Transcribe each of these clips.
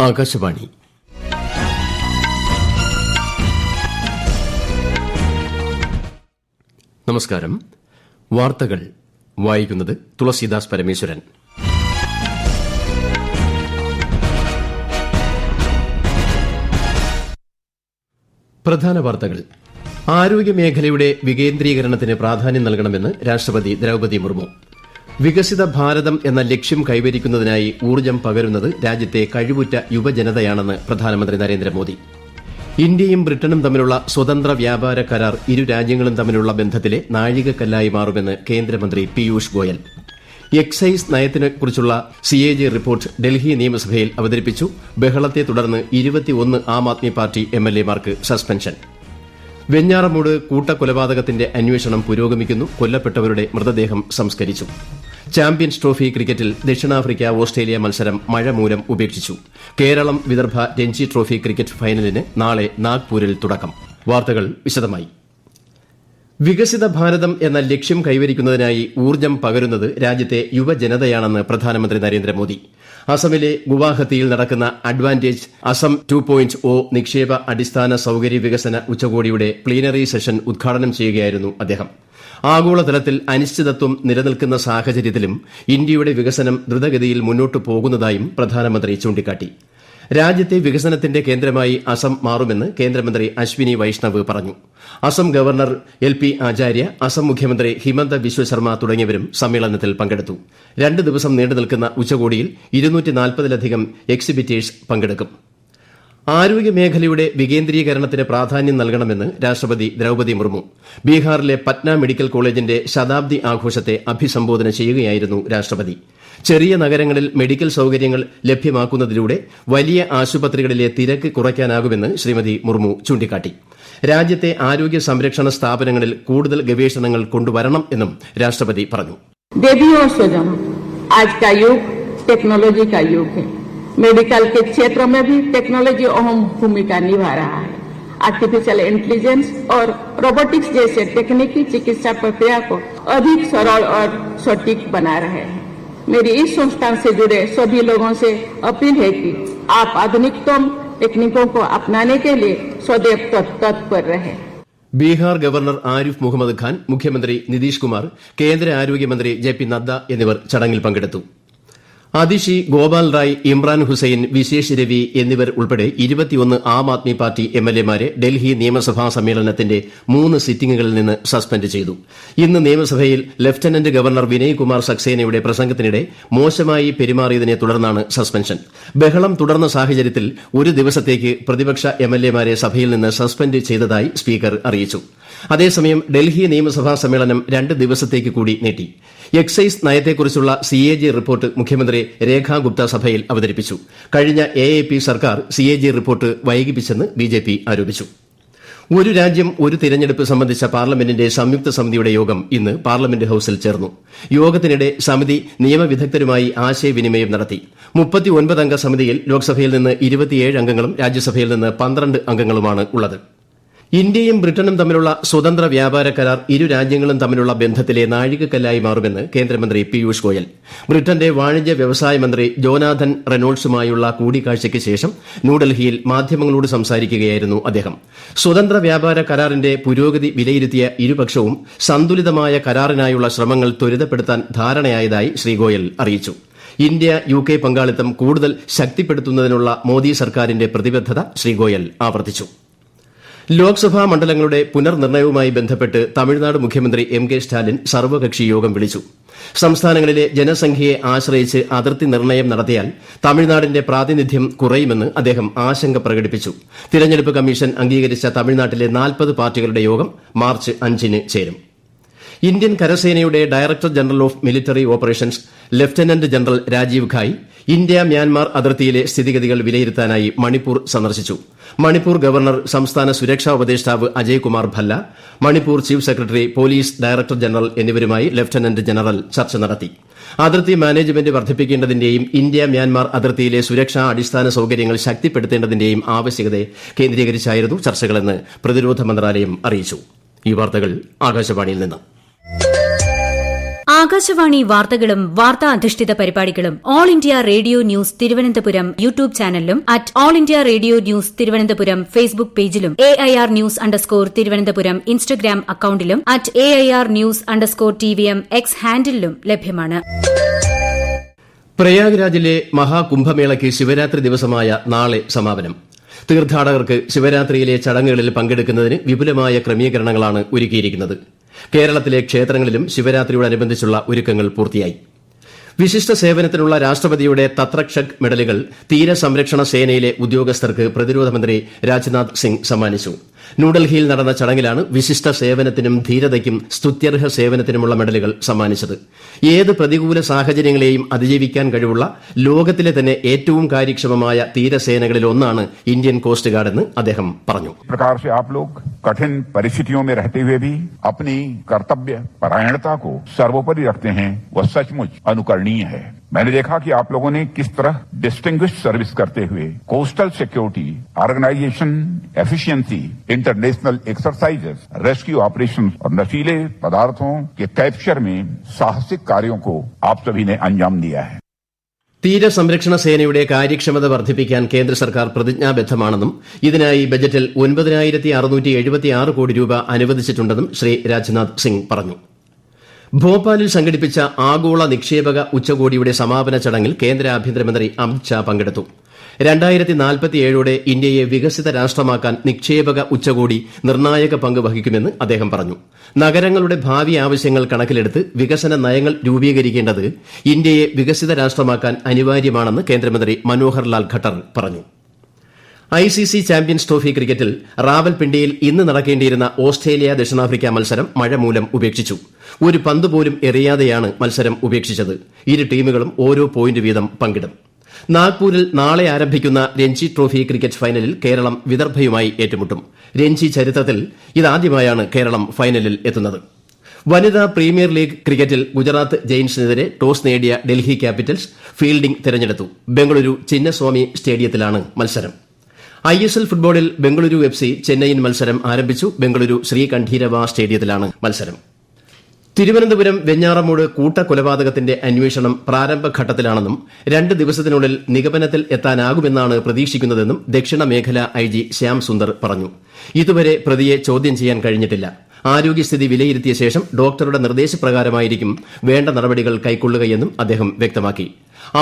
ആകാശവാണി. നമസ്കാരം. വാർത്തകൾ വായിക്കുന്നത് തുളസീദാസ് പരമേശ്വരൻ. പ്രധാന വാർത്തകൾ. ആരോഗ്യമേഖലയുടെ വികേന്ദ്രീകരണത്തിന് പ്രാധാന്യം നൽകണമെന്ന് രാഷ്ട്രപതി ദ്രൌപദി മുർമു. വികസിത ഭാരതം എന്ന ലക്ഷ്യം കൈവരിക്കുന്നതിനായി ഊർജ്ജം പകരുന്നത് രാജ്യത്തെ കഴിവുറ്റ യുവജനതയാണെന്ന് പ്രധാനമന്ത്രി നരേന്ദ്രമോദി. ഇന്ത്യയും ബ്രിട്ടനും തമ്മിലുള്ള സ്വതന്ത്ര വ്യാപാര കരാർ ഇരു രാജ്യങ്ങളും തമ്മിലുള്ള ബന്ധത്തിലെ നാഴികക്കല്ലായി മാറുമെന്ന് കേന്ദ്രമന്ത്രി പീയൂഷ് ഗോയൽ. എക്സൈസ് നയത്തിനെക്കുറിച്ചുള്ള സിഎജി റിപ്പോർട്ട് ഡൽഹി നിയമസഭയിൽ അവതരിപ്പിച്ചു. ബഹളത്തെ തുടർന്ന് 21 ആം ആദ്മി പാർട്ടി എംഎൽഎമാർക്ക് സസ്പെൻഷൻ. വെഞ്ഞാറമൂട് കൂട്ടക്കൊലപാതകത്തിന്റെ അന്വേഷണം പുരോഗമിക്കുന്നു. കൊല്ലപ്പെട്ടവരുടെ മൃതദേഹം സംസ്കരിച്ചു. ചാമ്പ്യൻസ് ട്രോഫി ക്രിക്കറ്റിൽ ദക്ഷിണാഫ്രിക്ക ഓസ്ട്രേലിയ മത്സരം മഴ മൂലം ഉപേക്ഷിച്ചു. കേരളം വിദർഭ രഞ്ജി ട്രോഫി ക്രിക്കറ്റ് ഫൈനലിന് നാളെ നാഗ്പൂരിൽ തുടക്കം. വാർത്തകൾ വിശദമായി. വികസിത ഭാരതം എന്ന ലക്ഷ്യം കൈവരിക്കുന്നതിനായി ഊർജ്ജം പകരുന്നത് രാജ്യത്തെ യുവജനതയാണെന്ന് പ്രധാനമന്ത്രി നരേന്ദ്രമോദി. അസമിലെ ഗുവാഹത്തിയിൽ നടക്കുന്ന അഡ്വാന്റേജ് അസം 2.0 നിക്ഷേപ അടിസ്ഥാന സൌകര്യ വികസന ഉച്ചകോടിയുടെ പ്ലീനറി സെഷൻ ഉദ്ഘാടനം ചെയ്യുകയായിരുന്നു അദ്ദേഹം. ആഗോളതലത്തിൽ അനിശ്ചിതത്വം നിലനിൽക്കുന്ന സാഹചര്യത്തിലും ഇന്ത്യയുടെ വികസനം ദ്രുതഗതിയിൽ മുന്നോട്ടു പോകുന്നതായും പ്രധാനമന്ത്രി ചൂണ്ടിക്കാട്ടി. രാജ്യത്തെ വികസനത്തിന്റെ കേന്ദ്രമായി അസം മാറുമെന്ന് കേന്ദ്രമന്ത്രി അശ്വിനി വൈഷ്ണവ് പറഞ്ഞു. അസം ഗവർണർ LP ആചാര്യ, അസം മുഖ്യമന്ത്രി ഹിമന്ത ബിശ്വ ശർമ്മ തുടങ്ങിയവരും സമ്മേളനത്തിൽ പങ്കെടുത്തു. 2 ദിവസം നീണ്ടുനിൽക്കുന്ന ഉച്ചകോടിയിൽ 240-ലധികം എക്സിബിറ്റേഴ്സ് പങ്കെടുക്കും. ആരോഗ്യമേഖലയുടെ വികേന്ദ്രീകരണത്തിന് പ്രാധാന്യം നൽകണമെന്ന് രാഷ്ട്രപതി ദ്രൌപദി മുർമു. ബീഹാറിലെ പറ്റ്ന മെഡിക്കൽ കോളേജിന്റെ ശതാബ്ദി ആഘോഷത്തെ അഭിസംബോധന ചെയ്യുകയായിരുന്നു രാഷ്ട്രപതി. ചെറിയ നഗരങ്ങളിൽ മെഡിക്കൽ സൌകര്യങ്ങൾ ലഭ്യമാക്കുന്നതിലൂടെ വലിയ ആശുപത്രികളിലെ തിരക്ക് കുറയ്ക്കാനാകുമെന്ന് ശ്രീമതി മുർമു ചൂണ്ടിക്കാട്ടി. രാജ്യത്തെ ആരോഗ്യ സംരക്ഷണ സ്ഥാപനങ്ങളിൽ കൂടുതൽ ഗവേഷണങ്ങൾ കൊണ്ടുവരണം എന്നും രാഷ്ട്രപതി പറഞ്ഞു. मेडिकल के क्षेत्र में भी टेक्नोलॉजी अहम भूमिका निभा रहा है. आर्टिफिशियल इंटेलिजेंस और रोबोटिक्स जैसे तकनीकी चिकित्सा प्रक्रिया को अधिक सरल और सटीक बना रहे हैं. मेरी इस संस्थान से जुड़े सभी लोगों से अपील है कि आप आधुनिकतम तकनीकों को अपनाने के लिए सदैव तत्पर रहें. ബീഹാർ ഗവർണർ ആരിഫ് മുഹമ്മദ് ഖാൻ, മുഖ്യമന്ത്രി നിതീഷ് കുമാർ, കേന്ദ്ര ആരോഗ്യമന്ത്രി JP നദ്ദ എന്നിവർ ചടങ്ങിൽ പങ്കെടുത്തു. അതിഷി, ഗോപാൽ റായ്, ഇമ്രാൻ ഹുസൈൻ, വിശേഷ് രവി എന്നിവർ ഉൾപ്പെടെ 21 ആം ആദ്മി പാർട്ടി എംഎൽഎമാരെ ഡൽഹി നിയമസഭാ സമ്മേളനത്തിന്റെ 3 സിറ്റിംഗുകളിൽ നിന്ന് സസ്പെൻഡ് ചെയ്തു. ഇന്ന് നിയമസഭയിൽ ലഫ്റ്റനന്റ് ഗവർണർ വിനയ് കുമാർ സക്സേനയുടെ പ്രസംഗത്തിനിടെ മോശമായി പെരുമാറിയതിനെ തുടർന്നാണ് സസ്പെൻഷൻ. ബഹളം തുടർന്ന സാഹചര്യത്തിൽ ഒരു ദിവസത്തേക്ക് പ്രതിപക്ഷ എംഎൽഎമാരെ സഭയിൽ നിന്ന് സസ്പെൻഡ് ചെയ്തതായി സ്പീക്കർ അറിയിച്ചു. അതേസമയം ഡൽഹി നിയമസഭാ സമ്മേളനം 2 ദിവസത്തേക്ക് കൂടി നീട്ടി. എക്സൈസ് നയത്തെക്കുറിച്ചുള്ള CAG റിപ്പോർട്ട് മുഖ്യമന്ത്രി രേഖാ ഗുപ്ത സഭയിൽ അവതരിപ്പിച്ചു. കഴിഞ്ഞ AAP സർക്കാർ CAG റിപ്പോർട്ട് വൈകിപ്പിച്ചെന്ന് BJP ആരോപിച്ചു. ഒരു രാജ്യം ഒരു തിരഞ്ഞെടുപ്പ് സംബന്ധിച്ച പാർലമെന്റിന്റെ സംയുക്ത സമിതിയുടെ യോഗം ഇന്ന് പാർലമെന്റ് ഹൌസിൽ ചേർന്നു. യോഗത്തിനിടെ സമിതി നിയമവിദഗ്ധരുമായി ആശയവിനിമയം നടത്തി. 39 അംഗ സമിതിയിൽ ലോക്സഭയിൽ നിന്ന് 27 അംഗങ്ങളും രാജ്യസഭയിൽ നിന്ന് 12 അംഗങ്ങളുമാണ് ഉള്ളത്. ഇന്ത്യയും ബ്രിട്ടനും തമ്മിലുള്ള സ്വതന്ത്ര വ്യാപാര കരാർ ഇരു രാജ്യങ്ങളും തമ്മിലുള്ള ബന്ധത്തിലെ നാഴികക്കല്ലായി മാറുമെന്ന് കേന്ദ്രമന്ത്രി പീയൂഷ് ഗോയൽ. ബ്രിട്ടന്റെ വാണിജ്യ വ്യവസായ മന്ത്രി ജോനാഥൻ റെനോൾഡ്സുമായുള്ള കൂടിക്കാഴ്ചയ്ക്ക് ശേഷം ന്യൂഡൽഹിയിൽ മാധ്യമങ്ങളോട് സംസാരിക്കുകയായിരുന്നു അദ്ദേഹം. സ്വതന്ത്ര വ്യാപാര കരാറിന്റെ പുരോഗതി വിലയിരുത്തിയ ഇരുപക്ഷവും സന്തുലിതമായ കരാറിനായുള്ള ശ്രമങ്ങൾ ത്വരിതപ്പെടുത്താൻ ധാരണയായതായി ശ്രീ ഗോയൽ അറിയിച്ചു. ഇന്ത്യ UK പങ്കാളിത്തം കൂടുതൽ ശക്തിപ്പെടുത്തുന്നതിനുള്ള മോദി സർക്കാരിന്റെ പ്രതിബദ്ധത ശ്രീ ഗോയൽ ആവർത്തിച്ചു. ലോക്സഭാ മണ്ഡലങ്ങളുടെ പുനർനിർണയവുമായി ബന്ധപ്പെട്ട് തമിഴ്നാട് മുഖ്യമന്ത്രി MK സ്റ്റാലിൻ സർവകക്ഷി യോഗം വിളിച്ചു. സംസ്ഥാനങ്ങളിലെ ജനസംഖ്യയെ ആശ്രയിച്ച് അതിർത്തി നിർണയം നടത്തിയാൽ തമിഴ്നാടിന്റെ പ്രാതിനിധ്യം കുറയുമെന്ന് അദ്ദേഹം ആശങ്ക പ്രകടിപ്പിച്ചു. തിരഞ്ഞെടുപ്പ് കമ്മീഷൻ അംഗീകരിച്ച തമിഴ്നാട്ടിലെ 40 പാർട്ടികളുടെ യോഗം മാർച്ച് 5-ന് ചേരും. ഇന്ത്യൻ കരസേനയുടെ director general of military operations lieutenant general Rajiv Ghai India Myanmar അതിർത്തിയിലെ സ്ഥിതിഗതികൾ വിലയിരുത്താനായി മണിപ്പൂർ സന്ദർശിച്ചു. മണിപ്പൂർ ഗവർണർ, സംസ്ഥാന സുരക്ഷാ ഉപദേഷ്ടാവ് Ajay Kumar Bhalla, Manipur chief secretary, police director general എന്നിവരുമായി ലഫ്റ്റനന്റ് ജനറൽ ചർച്ച നടത്തി. അതിർത്തി മാനേജ്മെന്റ് വർദ്ധിപ്പിക്കേണ്ടതിന്റെയും ഇന്ത്യ മ്യാൻമാർ അതിർത്തിയിലെ സുരക്ഷാ അടിസ്ഥാന സൌകര്യങ്ങൾ ശക്തിപ്പെടുത്തേണ്ടതിന്റെയും ആവശ്യകതയെ കേന്ദ്രീകരിച്ചായിരുന്നു ചർച്ചകളെന്ന് പ്രതിരോധ മന്ത്രാലയം അറിയിച്ചു. ഈ വാർത്തകൾ ആകാശവാണിയിൽ നിന്ന്. ആകാശവാണി വാർത്തകളും വാർത്താ അധിഷ്ഠിത പരിപാടികളും All India Radio News Thiruvananthapuram YouTube ചാനലിലും at All India Radio News Thiruvananthapuram Facebook പേജിലും AIR ന്യൂസ് _ ഇൻസ്റ്റഗ്രാം അക്കൌണ്ടിലും at AIR news _TVM X ഹാൻഡിലും ലഭ്യമാണ്. പ്രയാഗ്രാജിലെ മഹാകുംഭമേളയ്ക്ക് ശിവരാത്രി ദിവസമായ നാളെ സമാപനം. തീർത്ഥാടകർക്ക് ശിവരാത്രിയിലെ ചടങ്ങുകളിൽ പങ്കെടുക്കുന്നതിന് വിപുലമായ ക്രമീകരണങ്ങളാണ് ഒരുക്കിയിരിക്കുന്നത്. കേരളത്തിലെ ക്ഷേത്രങ്ങളിലും ശിവരാത്രിയോടനുബന്ധിച്ചുള്ള ഒരുക്കങ്ങൾ പൂർത്തിയായി. വിശിഷ്ട സേവനത്തിനുള്ള രാഷ്ട്രപതിയുടെ തത്രക്ഷക് മെഡലുകൾ തീരസംരക്ഷണ സേനയിലെ ഉദ്യോഗസ്ഥർക്ക് പ്രതിരോധ മന്ത്രി രാജ്നാഥ് സിംഗ് സമ്മാനിച്ചു. ന്യൂഡൽഹിയിൽ നടന്ന ചടങ്ങിലാണ് വിശിഷ്ട സേവനത്തിനും ധീരതയ്ക്കും സ്തുത്യർഹ സേവനത്തിനുമുള്ള മെഡലുകൾ സമ്മാനിച്ചത്. ഏത് പ്രതികൂല സാഹചര്യങ്ങളെയും അതിജീവിക്കാൻ കഴിവുള്ള ലോകത്തിലെ തന്നെ ഏറ്റവും കാര്യക്ഷമമായ തീരസേനകളിൽ ഒന്നാണ് ഇന്ത്യൻ കോസ്റ്റ് ഗാർഡ് എന്ന് അദ്ദേഹം പറഞ്ഞു. कठिन परिस्थितियों में रहते हुए भी अपनी कर्तव्य परायणता को सर्वोपरि रखते हैं, वह सचमुच अनुकरणीय है. मैंने देखा कि आप लोगों ने किस तरह डिस्टिंग्विश्ड सर्विस करते हुए coastal security, organisation, efficiency, international exercises, rescue operations और नशीले पदार्थों के कैप्चर में साहसिक कार्यों को आप सभी ने अंजाम दिया है. തീരസംരക്ഷണ സേനയുടെ കാര്യക്ഷമത വർദ്ധിപ്പിക്കാൻ കേന്ദ്ര സർക്കാർ പ്രതിജ്ഞാബദ്ധമാണെന്നും ഇതിനായി ബജറ്റിൽ 9,676 കോടി രൂപ അനുവദിച്ചിട്ടുണ്ടെന്നും ശ്രീ രാജ്നാഥ് സിംഗ് പറഞ്ഞു. ഭോപ്പാലിൽ സംഘടിപ്പിച്ച ആഗോള നിക്ഷേപക ഉച്ചകോടിയുടെ സമാപന ചടങ്ങിൽ കേന്ദ്ര ആഭ്യന്തരമന്ത്രി അമിത് ഷാ പങ്കെടുത്തു. 2047 ഇന്ത്യയെ വികസിത രാഷ്ട്രമാക്കാൻ നിക്ഷേപക ഉച്ചകോടി നിർണായക പങ്ക് വഹിക്കുമെന്ന് അദ്ദേഹം പറഞ്ഞു. നഗരങ്ങളുടെ ഭാവി ആവശ്യങ്ങൾ കണക്കിലെടുത്ത് വികസന നയങ്ങൾ രൂപീകരിക്കേണ്ടത് ഇന്ത്യയെ വികസിത രാഷ്ട്രമാക്കാൻ അനിവാര്യമാണെന്ന് കേന്ദ്രമന്ത്രി മനോഹർ ലാൽ ഖട്ടർ പറഞ്ഞു. ICC ചാമ്പ്യൻസ് ട്രോഫി ക്രിക്കറ്റിൽ റാവൽപിണ്ടിയിൽ ഇന്ന് നടക്കേണ്ടിയിരുന്ന ഓസ്ട്രേലിയ ദക്ഷിണാഫ്രിക്ക മത്സരം മഴ മൂലം ഉപേക്ഷിച്ചു. ഒരു പന്ത് പോലും എറിയാതെയാണ് മത്സരം ഉപേക്ഷിച്ചത്. ഇരു ടീമുകളും ഓരോ പോയിന്റ് വീതം പങ്കിടും. നാഗ്പൂരിൽ നാളെ ആരംഭിക്കുന്ന രഞ്ജി ട്രോഫി ക്രിക്കറ്റ് ഫൈനലിൽ കേരളം വിദർഭയുമായി ഏറ്റുമുട്ടും. രഞ്ജി ചരിത്രത്തിൽ ഇതാദ്യമായാണ് കേരളം ഫൈനലിൽ എത്തുന്നത്. വനിതാ പ്രീമിയർ ലീഗ് ക്രിക്കറ്റിൽ ഗുജറാത്ത് ജയിൻസിനെതിരെ ടോസ് നേടിയ ഡൽഹി ക്യാപിറ്റൽസ് ഫീൽഡിംഗ് തെരഞ്ഞെടുത്തു. ബംഗളൂരു ചിന്നസ്വാമി സ്റ്റേഡിയത്തിലാണ് മത്സരം. ISL ഫുട്ബോളിൽ ബംഗളൂരു FC ചെന്നൈയിൻ മത്സരം ആരംഭിച്ചു. ബംഗളൂരു ശ്രീകണ്ഠീരവ സ്റ്റേഡിയത്തിലാണ് മത്സരം. തിരുവനന്തപുരം വെഞ്ഞാറമൂട് കൂട്ടക്കൊലപാതകത്തിന്റെ അന്വേഷണം പ്രാരംഭഘട്ടത്തിലാണെന്നും 2 ദിവസത്തിനുള്ളിൽ നിഗമനത്തിൽ എത്താനാകുമെന്നാണ് പ്രതീക്ഷിക്കുന്നതെന്നും ദക്ഷിണ മേഖല IG ശ്യാം സുന്ദർ പറഞ്ഞു. ഇതുവരെ പ്രതിയെ ചോദ്യം ചെയ്യാൻ കഴിഞ്ഞിട്ടില്ല. ആരോഗ്യസ്ഥിതി വിലയിരുത്തിയ ശേഷം ഡോക്ടറുടെ നിർദ്ദേശപ്രകാരമായിരിക്കും വേണ്ട നടപടികൾ കൈക്കൊള്ളുകയെന്നും അദ്ദേഹം വ്യക്തമാക്കി.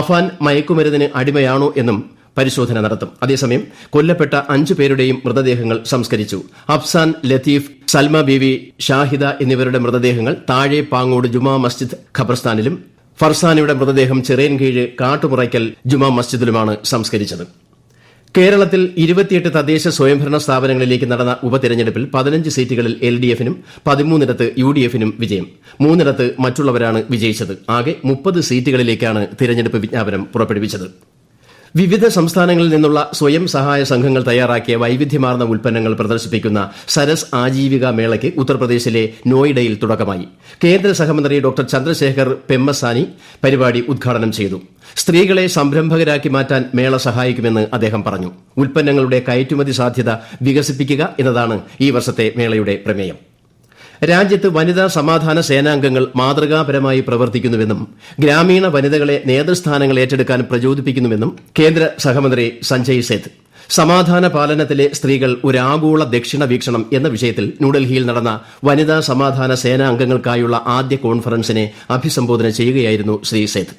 അഫാൻ മയക്കുമരുന്നിന് അടിമയാണോ എന്നും പരിശോധന നടത്തും. അതേസമയം കൊല്ലപ്പെട്ട 5 പേരുടെയും മൃതദേഹങ്ങൾ സംസ്കരിച്ചു. അഫ്സാൻ, ലത്തീഫ്, സൽമ ബീവി, ഷാഹിദ എന്നിവരുടെ മൃതദേഹങ്ങൾ താഴെ പാങ്ങോട് ജുമാ മസ്ജിദ് ഖബർസ്ഥാനിലും ഫർസാനയുടെ മൃതദേഹം ചിറയൻകീഴ് കാട്ടുമുറയ്ക്കൽ ജുമാ മസ്ജിദിലുമാണ് സംസ്കരിച്ചത്. കേരളത്തിൽ 28 തദ്ദേശ സ്വയംഭരണ സ്ഥാപനങ്ങളിലേക്ക് നടന്ന ഉപതെരഞ്ഞെടുപ്പിൽ 15 സീറ്റുകളിൽ LDF-നും 13 UDF-നും വിജയം. 3 മറ്റുള്ളവരാണ് വിജയിച്ചത്. ആകെ 30 സീറ്റുകളിലേക്കാണ് തിരഞ്ഞെടുപ്പ് വിജ്ഞാപനം പുറപ്പെടുവിച്ചത്. വിവിധ സംസ്ഥാനങ്ങളിൽ നിന്നുള്ള സ്വയം സഹായ സംഘങ്ങൾ തയ്യാറാക്കിയ വൈവിധ്യമാർന്ന ഉൽപ്പന്നങ്ങൾ പ്രദർശിപ്പിക്കുന്ന സരസ് ആജീവിക മേളയ്ക്ക് ഉത്തർപ്രദേശിലെ നോയിഡയിൽ തുടക്കമായി. കേന്ദ്ര സഹമന്ത്രി ഡോക്ടർ ചന്ദ്രശേഖർ പെമ്മസാനി പരിപാടി ഉദ്ഘാടനം ചെയ്തു. സ്ത്രീകളെ സംരംഭകരാക്കി മാറ്റാൻ മേള സഹായിക്കുമെന്ന് അദ്ദേഹം പറഞ്ഞു. ഉൽപ്പന്നങ്ങളുടെ കയറ്റുമതി സാധ്യത വികസിപ്പിക്കുക എന്നതാണ് ഈ വർഷത്തെ മേളയുടെ പ്രമേയം. രാജ്യത്ത് വനിതാ സമാധാന സേനാംഗങ്ങൾ മാതൃകാപരമായി പ്രവർത്തിക്കുന്നുവെന്നും ഗ്രാമീണ വനിതകളെ നേതൃസ്ഥാനങ്ങൾ ഏറ്റെടുക്കാൻ പ്രചോദിപ്പിക്കുന്നുവെന്നും കേന്ദ്ര സഹമന്ത്രി സഞ്ജയ് സേത്ത്. സമാധാന പാലനത്തിലെ സ്ത്രീകൾ ഒരു ആഗോള ദക്ഷിണ വീക്ഷണം എന്ന വിഷയത്തിൽ ന്യൂഡൽഹിയിൽ നടന്ന വനിതാ സമാധാന സേനാംഗങ്ങൾക്കായുള്ള ആദ്യ കോൺഫറൻസിനെ അഭിസംബോധന ചെയ്യുകയായിരുന്നു ശ്രീ സേത്ത്.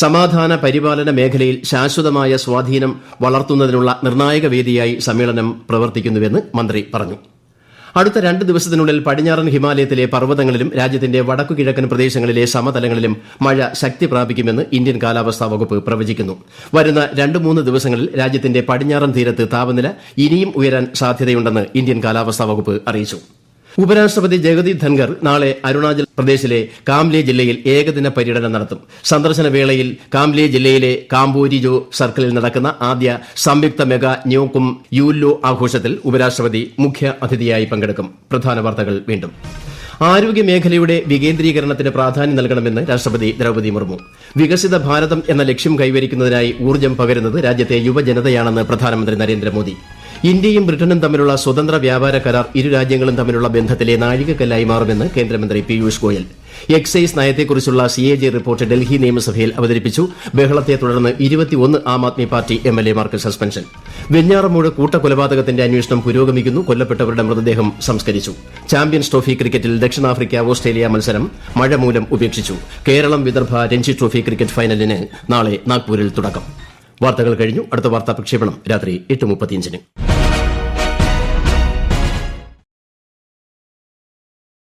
സമാധാന പരിപാലന മേഖലയിൽ ശാശ്വതമായ സ്വാധീനം വളർത്തുന്നതിനുള്ള നിർണായക വേദിയായി സമ്മേളനം പ്രവർത്തിക്കുന്നുവെന്ന് മന്ത്രി പറഞ്ഞു. അടുത്ത 2 ദിവസത്തിനുള്ളിൽ പടിഞ്ഞാറൻ ഹിമാലയത്തിലെ പർവ്വതങ്ങളിലും രാജ്യത്തിന്റെ വടക്കുകിഴക്കൻ പ്രദേശങ്ങളിലെ സമതലങ്ങളിലും മഴ ശക്തി പ്രാപിക്കുമെന്ന് ഇന്ത്യൻ കാലാവസ്ഥാ വകുപ്പ് പ്രവചിക്കുന്നു. വരുന്ന 2-3 ദിവസങ്ങളിൽ രാജ്യത്തിന്റെ പടിഞ്ഞാറൻ തീരത്ത് താപനില ഇനിയും ഉയരാൻ സാധ്യതയുണ്ടെന്ന് ഇന്ത്യൻ കാലാവസ്ഥാ വകുപ്പ് അറിയിച്ചു. ഉപരാഷ്ട്രപതി ജഗദീപ് ധൻഖർ നാളെ അരുണാചൽ പ്രദേശിലെ കാംലെ ജില്ലയിൽ ഏകദിന പര്യടനം നടത്തും. സന്ദർശന വേളയിൽ കാംലെ ജില്ലയിലെ കാംബോരിജോ സർക്കിളിൽ നടക്കുന്ന ആദ്യ സംയുക്ത മെഗാ ന്യോകും യൂല്ലോ ആഘോഷത്തിൽ ഉപരാഷ്ട്രപതി മുഖ്യ അതിഥിയായി പങ്കെടുക്കും. പ്രധാന വാർത്തകൾ വീണ്ടും. ആരോഗ്യമേഖലയുടെ വികേന്ദ്രീകരണത്തിന് പ്രാധാന്യം നൽകണമെന്ന് രാഷ്ട്രപതി ദ്രൌപദി മുർമു. വികസിത ഭാരതം എന്ന ലക്ഷ്യം കൈവരിക്കുന്നതിനായി ഊർജ്ജം പകരുന്നത് രാജ്യത്തെ യുവജനതയാണെന്ന് പ്രധാനമന്ത്രി നരേന്ദ്രമോദി. ഇന്ത്യയും ബ്രിട്ടനും തമ്മിലുള്ള സ്വതന്ത്ര വ്യാപാര കരാർ ഇരു രാജ്യങ്ങളും തമ്മിലുള്ള ബന്ധത്തിലെ നാഴികക്കല്ലായി മാറുമെന്ന് കേന്ദ്രമന്ത്രി പീയൂഷ് ഗോയൽ. എക്സൈസ് നയത്തെക്കുറിച്ചുള്ള CAG റിപ്പോർട്ട് ഡൽഹി നിയമസഭയിൽ അവതരിപ്പിച്ചു. ബഹളത്തെ തുടർന്ന് 21 ആം ആദ്മി പാർട്ടി MLA-മാർക്ക് സസ്പെൻഷൻ. വെഞ്ഞാറമൂട് കൂട്ടക്കൊലപാതകത്തിന്റെ അന്വേഷണം പുരോഗമിക്കുന്നു. കൊല്ലപ്പെട്ടവരുടെ മൃതദേഹം സംസ്കരിച്ചു. ചാമ്പ്യൻസ് ട്രോഫി ക്രിക്കറ്റിൽ ദക്ഷിണാഫ്രിക്ക ഓസ്ട്രേലിയ മത്സരം മഴ മൂലം ഉപേക്ഷിച്ചു. കേരളം വിദർഭ രഞ്ജി ട്രോഫി ക്രിക്കറ്റ് ഫൈനലിന് നാളെ നാഗ്പൂരിൽ തുടക്കം. വാർത്തകൾ കഴിഞ്ഞു. അടുത്ത വാർത്താ പ്രക്ഷേപണം രാത്രി 8:35.